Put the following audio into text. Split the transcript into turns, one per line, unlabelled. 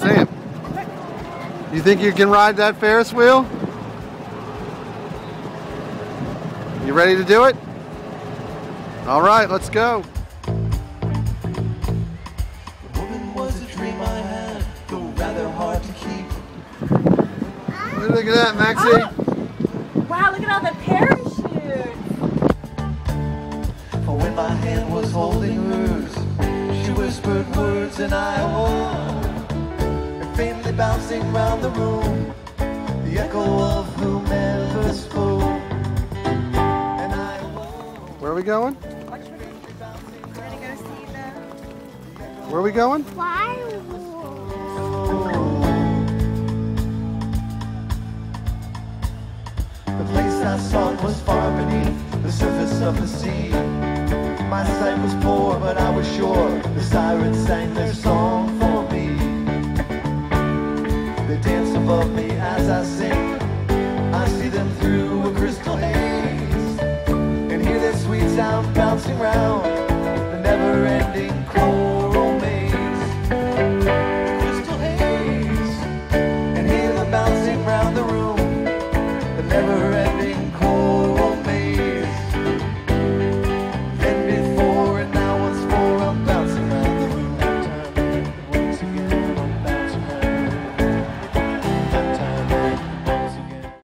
see him. You think you can ride that Ferris wheel? You ready to do it? All right, let's go.
Woman was a dream I had, though rather hard to keep.
Look at that, Maxie.
Oh. Wow, look at all the parachutes.
For when my hand was holding hers, she whispered words and I awoke. And faintly bouncing round the room, the echo of whomever spoke. And I awoke.
Where are we going?
We're gonna go see the
Where are we going?
The place I sought was far beneath the surface of the sea. My sight was poor, but I was sure the sirens sang their song for me. They dance above me as I sing. I see them through a crystal haze and hear their sweet sound bouncing round.